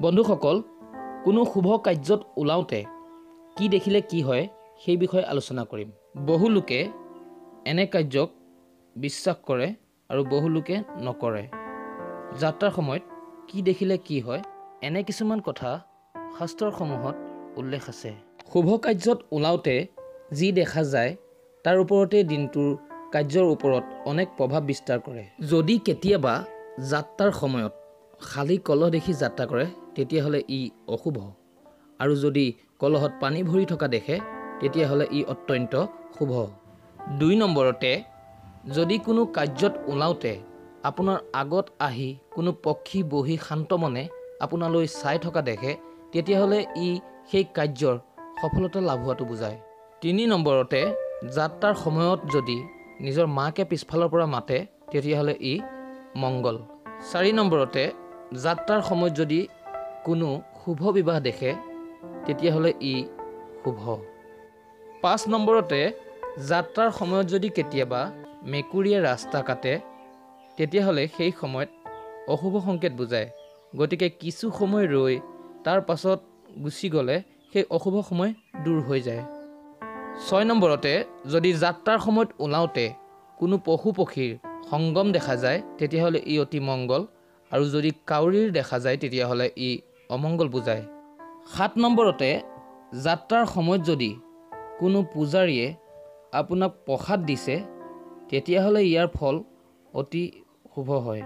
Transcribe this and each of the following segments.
বন্ধুসকল, কোনো শুভ কাৰ্যত ওলাওঁতে কি দেখিলে কি হয় সেই বিষয়ে আলোচনা কৰিম। বহু লোকে এনে কাৰ্যক বিশ্বাস কৰে আৰু বহু লোকে নকৰে। যাত্ৰাৰ সময়ত কি দেখিলে কি হয়, এনে কিছুমান কথা শাস্ত্ৰসমূহত উল্লেখ আছে। শুভ কাৰ্যত ওলাওঁতে যি দেখা যায় তাৰ ওপৰতে দিনটোৰ কাৰ্যৰ ওপৰত অনেক প্ৰভাৱ বিস্তাৰ কৰে। যদি কেতিয়াবা যাত্ৰাৰ সময়ত খালী কলহ দেখি যাত্ৰা কৰে তেতিয়াহ'লে ই অশুভ, আৰু যদি কলহত পানী ভৰি থকা দেখে তেতিয়াহ'লে ই অত্যন্ত শুভ। ২ নম্বৰতে, যদি কোনো কাৰ্যত ওলাওঁতে আপোনাৰ আগত আহি কোনো পক্ষী বহি শান্ত মনে আপোনালৈ চাই থকা দেখে তেতিয়াহ'লে ই সেই কাৰ্যৰ সফলতা লাভ হোৱাটো বুজায়। ৩ নম্বৰতে, যাত্ৰাৰ সময়ত যদি নিজৰ মাকে পিছফালৰ পৰা মাতে তেতিয়াহ'লে ই মংগল। ৪ নম্বৰতে, যাত্ৰাৰ সময়ত যদি কোনো শুভ বিবাহ দেখে তেতিয়াহ'লে ই শুভ। ৫ নম্বৰতে, যাত্ৰাৰ সময়ত যদি কেতিয়াবা মেকুৰীয়ে ৰাস্তা কাটে তেতিয়াহ'লে সেই সময়ত অশুভ সংকেত বুজায়। গতিকে কিছু সময় ৰৈ তাৰ পাছত গুচি গ'লে সেই অশুভ সময় দূৰ হৈ যায়। ৬ নম্বৰতে, যদি যাত্ৰাৰ সময়ত ওলাওঁতে কোনো পশু পক্ষীৰ সংগম দেখা যায় তেতিয়াহ'লে ই অতি মংগল, আৰু যদি কাউৰীৰ দেখা যায় তেতিয়াহ'লে ই অমংগল বুজায়। ৭ নম্বৰতে, যাত্ৰাৰ সময়ত যদি কোনো পূজাৰীয়ে আপোনাক প্ৰসাদ দিছে তেতিয়াহ'লে ইয়াৰ ফল অতি শুভ হয়।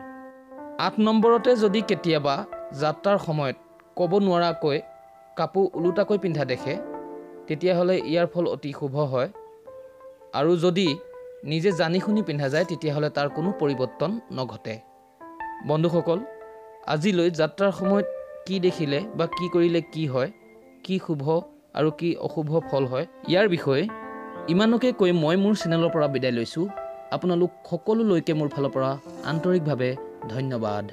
৮ নম্বৰতে, যদি কেতিয়াবা যাত্ৰাৰ সময়ত ক'ব নোৱাৰাকৈ কাপোৰ ওলোটাকৈ পিন্ধা দেখে তেতিয়াহ'লে ইয়াৰ ফল অতি শুভ হয়, আৰু যদি নিজে জানি শুনি পিন্ধা যায় তেতিয়াহ'লে তাৰ কোনো পৰিৱৰ্তন নঘটে। বন্ধুসকল, আজিলৈ যাত্ৰাৰ সময়ত কি দেখিলে বা কি কৰিলে কি হয়, কি শুভ আৰু কি অশুভ ফল হয়, ইয়াৰ বিষয়ে ইমানকে কৈ মই মোৰ চেনেলৰ পৰা বিদায় লৈছোঁ। আপোনালোক সকলোলৈকে মোৰ ফালৰ পৰা আন্তৰিকভাৱে ধন্যবাদ।